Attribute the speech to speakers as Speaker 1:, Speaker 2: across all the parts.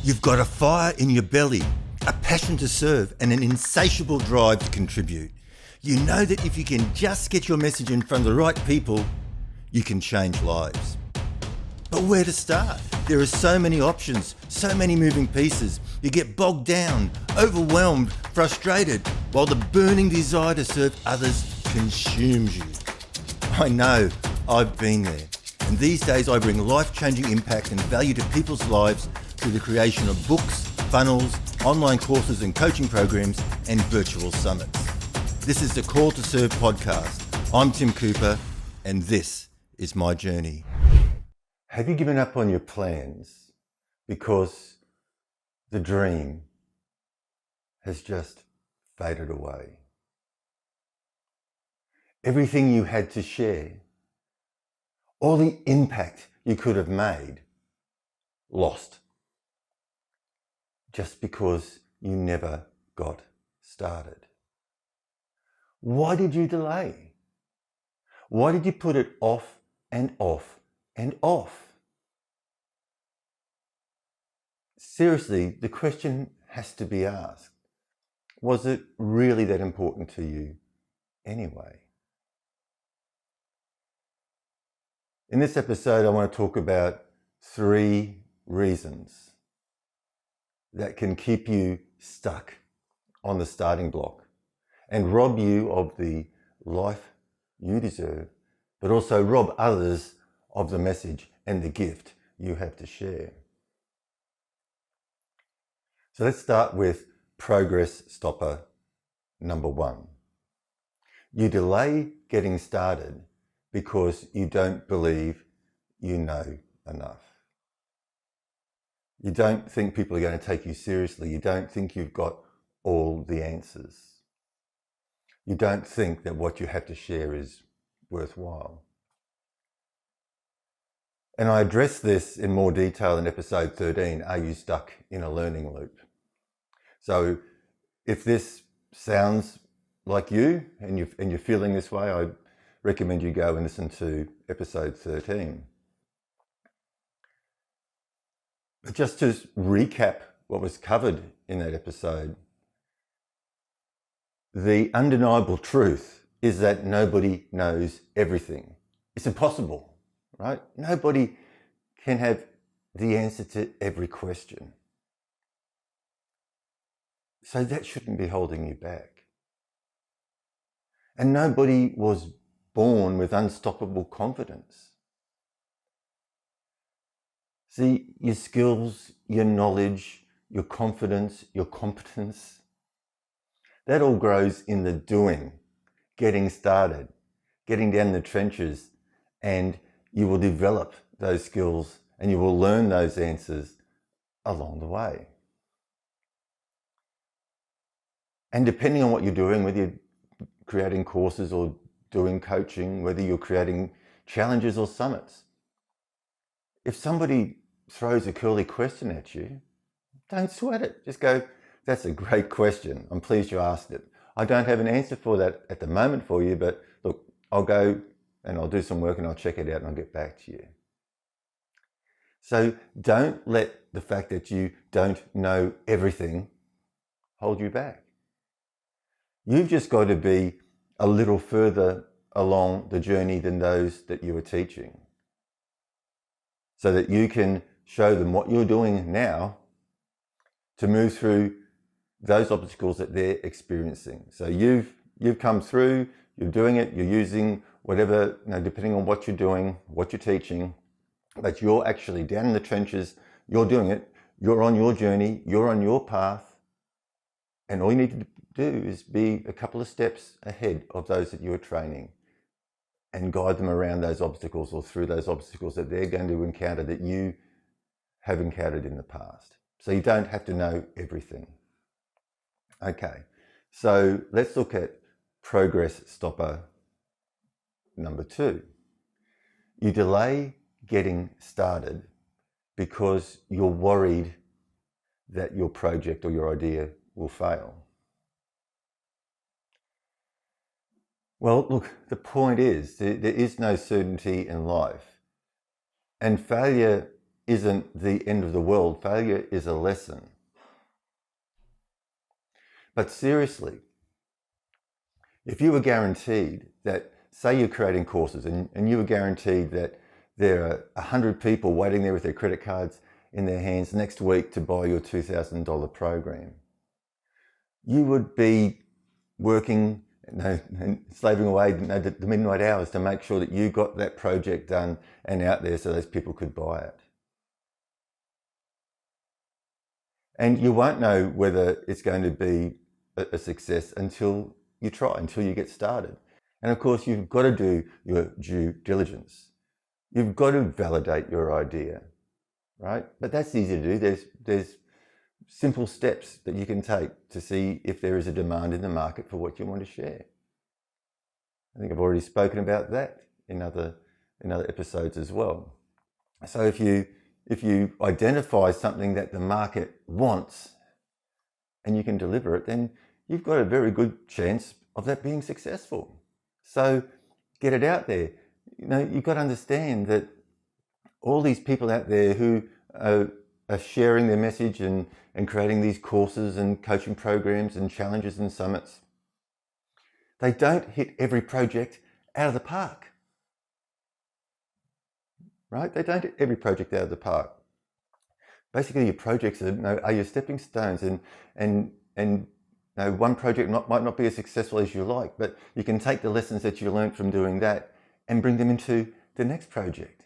Speaker 1: You've got a fire in your belly, a passion to serve, and an insatiable drive to contribute. You know that if you can just get your message in front of the right people, you can change lives. But where to start? There are so many options, so many moving pieces. You get bogged down, overwhelmed, frustrated, while the burning desire to serve others consumes you. I know, I've been there. And these days I bring life-changing impact and value to people's lives through the creation of books, funnels, online courses and coaching programs, and virtual summits. This is the Call to Serve podcast. I'm Tim Cooper, and this is my journey. Have you given up on your plans because the dream has just faded away? Everything you had to share, all the impact you could have made, lost. Just because you never got started. Why did you delay? Why did you put it off and off and off? Seriously, the question has to be asked. Was it really that important to you anyway? In this episode, I want to talk about 3 reasons that can keep you stuck on the starting block and rob you of the life you deserve, but also rob others of the message and the gift you have to share. So let's start with progress stopper number 1. You delay getting started because you don't believe you know enough. You don't think people are going to take you seriously. You don't think you've got all the answers. You don't think that what you have to share is worthwhile. And I address this in more detail in episode 13, Are You Stuck in a Learning Loop? So if this sounds like you and you're feeling this way, I recommend you go and listen to episode 13. But just to recap what was covered in that episode, the undeniable truth is that nobody knows everything. It's impossible, right? Nobody can have the answer to every question. So that shouldn't be holding you back. And nobody was born with unstoppable confidence. See, your skills, your knowledge, your confidence, your competence, that all grows in the doing, getting started, getting down the trenches, and you will develop those skills and you will learn those answers along the way. And depending on what you're doing, whether you're creating courses or doing coaching, whether you're creating challenges or summits, if somebody throws a curly question at you, don't sweat it. Just go, that's a great question. I'm pleased you asked it. I don't have an answer for that at the moment for you, but look, I'll go and I'll do some work and I'll check it out and I'll get back to you. So don't let the fact that you don't know everything hold you back. You've just got to be a little further along the journey than those that you are teaching, so that you can show them what you're doing now to move through those obstacles that they're experiencing. So you've come through, you're doing it, you're using whatever, depending on what you're doing, what you're teaching, but you're actually down in the trenches, you're doing it, you're on your journey, you're on your path, and all you need to do is be a couple of steps ahead of those that you are training and guide them around those obstacles or through those obstacles that they're going to encounter that you have encountered in the past. So you don't have to know everything. Okay, so let's look at progress stopper number 2. You delay getting started because you're worried that your project or your idea will fail. Well, look, the point is there is no certainty in life, and failure isn't the end of the world. Failure is a lesson. But seriously, if you were guaranteed that, say you're creating courses and you were guaranteed that there are 100 people waiting there with their credit cards in their hands next week to buy your $2,000 program, you would be working, and slaving away the midnight hours to make sure that you got that project done and out there so those people could buy it. And you won't know whether it's going to be a success until you try, until you get started. And of course, you've got to do your due diligence. You've got to validate your idea, right? But that's easy to do. There's simple steps that you can take to see if there is a demand in the market for what you want to share. I think I've already spoken about that in other episodes as well. So if you identify something that the market wants and you can deliver it, then you've got a very good chance of that being successful. So get it out there. You've got to understand that all these people out there who are sharing their message and creating these courses and coaching programs and challenges and summits, they don't hit every project out of the park, right? They don't hit every project out of the park. Basically, your projects are your stepping stones, and one project might not be as successful as you like, but you can take the lessons that you learned from doing that and bring them into the next project.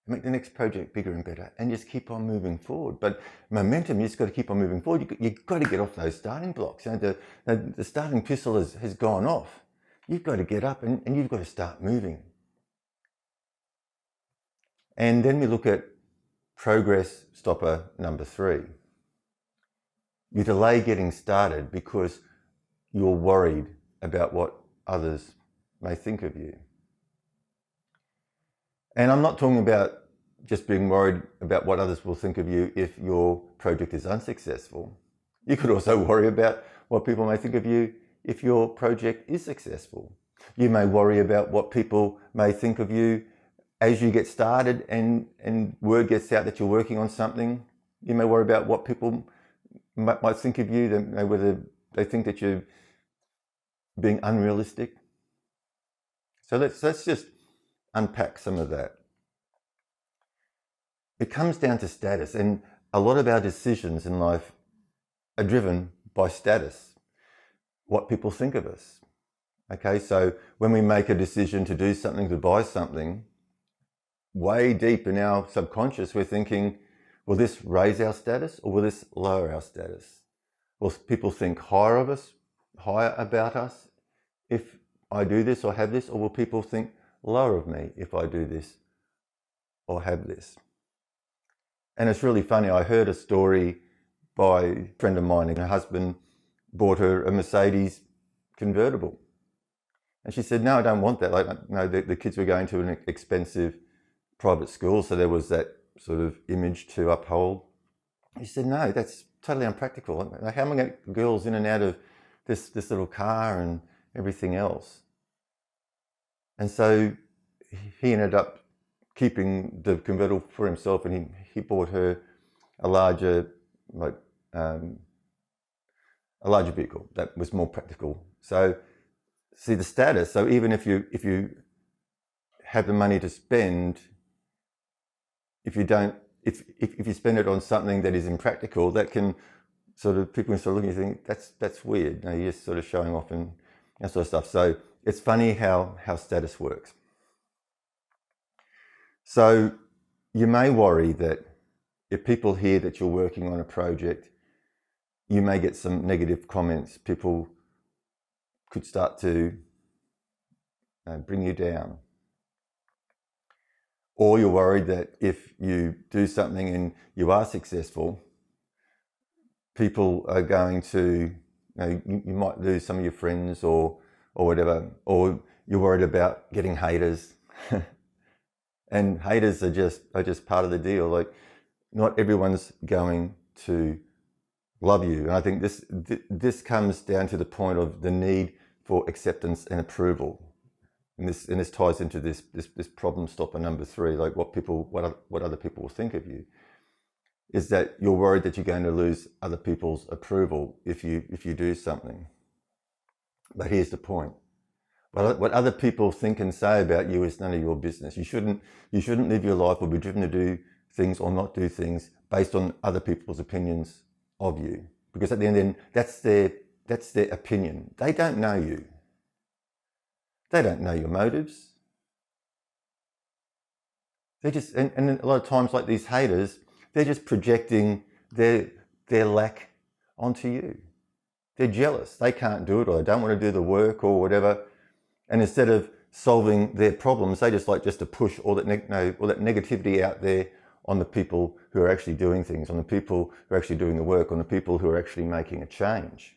Speaker 1: Make the next project bigger and better, and just keep on moving forward. But momentum, you just got to keep on moving forward. You've got to get off those starting blocks. The starting pistol has gone off. You've got to get up and you've got to start moving. And then we look at progress stopper number 3. You delay getting started because you're worried about what others may think of you. And I'm not talking about just being worried about what others will think of you if your project is unsuccessful. You could also worry about what people may think of you if your project is successful. You may worry about what people may think of you as you get started and word gets out that you're working on something. You may worry about what people might think of you, whether they think that you're being unrealistic. So let's just unpack some of that. It comes down to status, and a lot of our decisions in life are driven by status, what people think of us. Okay, so when we make a decision to do something, to buy something, way deep in our subconscious, we're thinking, will this raise our status or will this lower our status? Will people think higher about us if I do this or have this, or will people think lower of me if I do this or have this? And it's really funny, I heard a story by a friend of mine, and her husband bought her a Mercedes convertible. And she said, no, I don't want that. The kids were going to an expensive private school, so there was that sort of image to uphold. He said, no, that's totally unpractical. How am I going to get girls in and out of this little car and everything else? And so he ended up keeping the convertible for himself, and he bought her a larger vehicle that was more practical. So see the status. So even if you have the money to spend, if you spend it on something that is impractical, that can sort of, people can start looking and think that's weird. You're just sort of showing off and that sort of stuff. So it's funny how status works. So you may worry that if people hear that you're working on a project, you may get some negative comments. People could start to bring you down. Or you're worried that if you do something and you are successful, people are going to, you might lose some of your friends or whatever, or you're worried about getting haters. And haters are just part of the deal. Like, not everyone's going to love you. And I think this comes down to the point of the need for acceptance and approval. And this ties into this problem stopper number 3, like what other people will think of you. is that you're worried that you're going to lose other people's approval if you do something. But here's the point. What other people think and say about you is none of your business. You shouldn't live your life or be driven to do things or not do things based on other people's opinions of you. Because at the end, that's their opinion. They don't know you. They don't know your motives. They're just, and a lot of times, like these haters, they're just projecting their lack onto you. They're jealous. They can't do it, or they don't want to do the work, or whatever. And instead of solving their problems, they just like to push all that negativity out there on the people who are actually doing things, on the people who are actually doing the work, on the people who are actually making a change.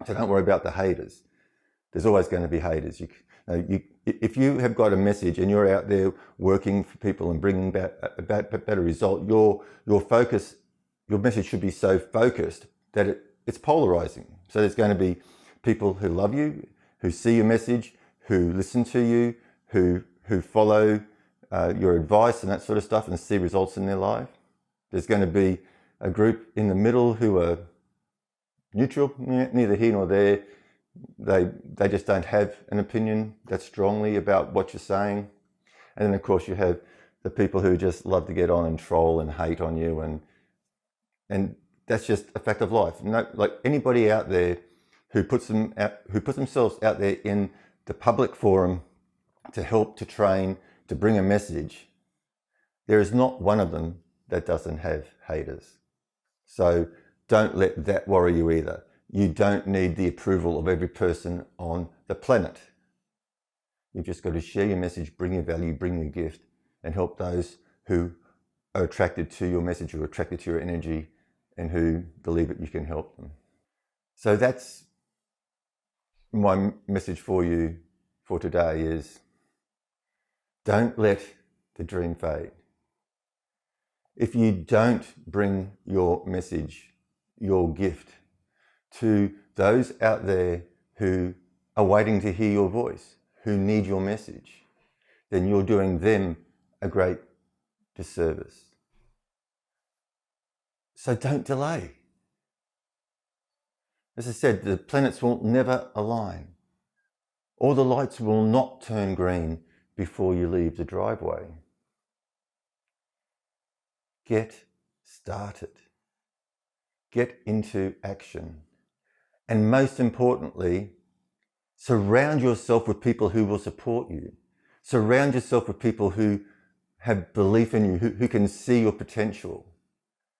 Speaker 1: So don't worry about the haters. There's always going to be haters. If you have got a message and you're out there working for people and bringing about a better result, your message should be so focused that it's polarizing. So there's going to be people who love you, who see your message, who listen to you, who follow your advice and that sort of stuff and see results in their life. There's going to be a group in the middle who are neutral, neither here nor there. They just don't have an opinion that strongly about what you're saying. And then of course you have the people who just love to get on and troll and hate on you, and that's just a fact of life. No, like anybody out there who puts themselves out there in the public forum to help, to train, to bring a message, there is not one of them that doesn't have haters. So don't let that worry you either. You don't need the approval of every person on the planet. You've just got to share your message, bring your value, bring your gift, and help those who are attracted to your message, who are attracted to your energy, and who believe that you can help them. So that's my message for you for today is don't let the dream fade. If you don't bring your message, your gift, to those out there who are waiting to hear your voice, who need your message, then you're doing them a great disservice. So don't delay. As I said, the planets will never align. All the lights will not turn green before you leave the driveway. Get started. Get into action. And most importantly, surround yourself with people who will support you. Surround yourself with people who have belief in you, who can see your potential,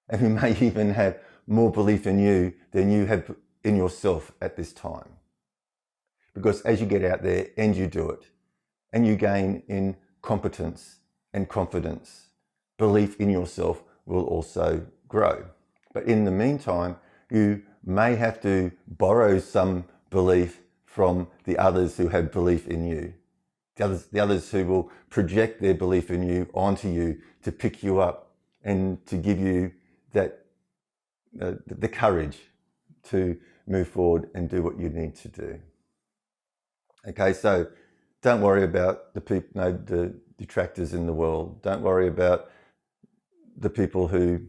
Speaker 1: and who may even have more belief in you than you have in yourself at this time. Because as you get out there and you do it, and you gain in competence and confidence, belief in yourself will also grow. But in the meantime, you may have to borrow some belief from the others who have belief in you. The others who will project their belief in you onto you to pick you up and to give you that the courage to move forward and do what you need to do. Okay, so don't worry about the detractors in the world. Don't worry about the people who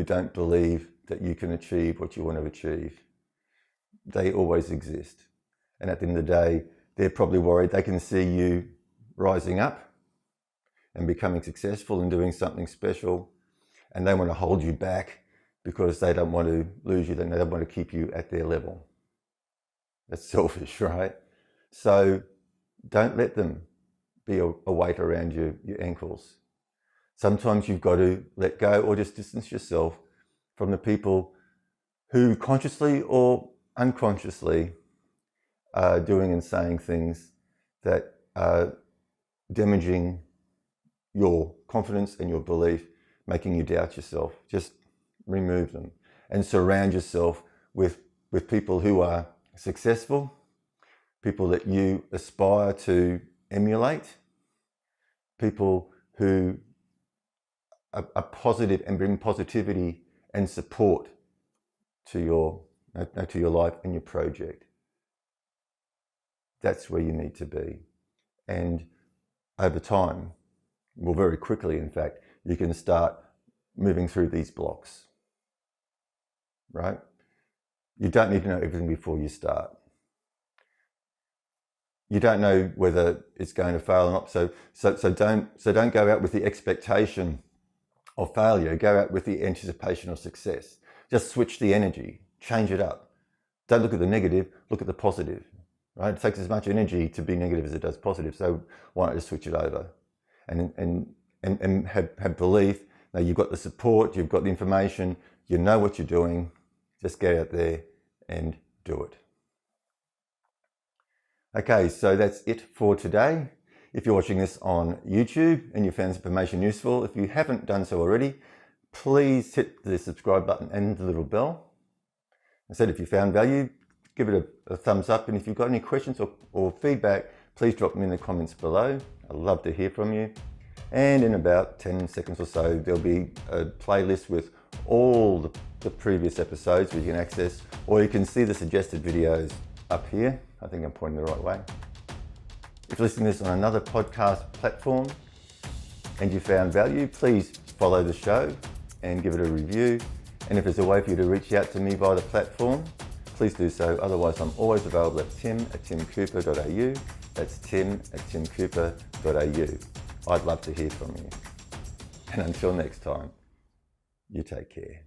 Speaker 1: don't believe that you can achieve what you want to achieve. They always exist. And at the end of the day, they're probably worried they can see you rising up and becoming successful and doing something special, and they want to hold you back because they don't want to lose you, they don't want to keep you at their level. That's selfish, right? So don't let them be a weight around your ankles. Sometimes you've got to let go or just distance yourself from the people who consciously or unconsciously are doing and saying things that are damaging your confidence and your belief, making you doubt yourself. Just remove them and surround yourself with people who are successful, people that you aspire to emulate, people who are positive and bring positivity and support to your life and your project. That's where you need to be. And over time, well, very quickly, in fact, you can start moving through these blocks, right? You don't need to know everything before you start. You don't know whether it's going to fail or not. So don't go out with the expectation of failure. Go out with the anticipation of success. Just switch the energy, change it up. Don't look at the negative, look at the positive, right? It takes as much energy to be negative as it does positive. So why not just switch it over and have belief that you've got the support, you've got the information, you know what you're doing. Just get out there and do it. Okay, so that's it for today. If you're watching this on YouTube and you found this information useful, if you haven't done so already, please hit the subscribe button and the little bell. I said if you found value, give it a thumbs up, and if you've got any questions or feedback, please drop them in the comments below. I'd love to hear from you. And in about 10 seconds or so, there'll be a playlist with all the previous episodes where you can access, or you can see the suggested videos up here. I think I'm pointing the right way. If you're listening to this on another podcast platform and you found value, please follow the show and give it a review. And if there's a way for you to reach out to me via the platform, please do so. Otherwise, I'm always available at tim@timcooper.au. That's tim@timcooper.au. I'd love to hear from you. And until next time, you take care.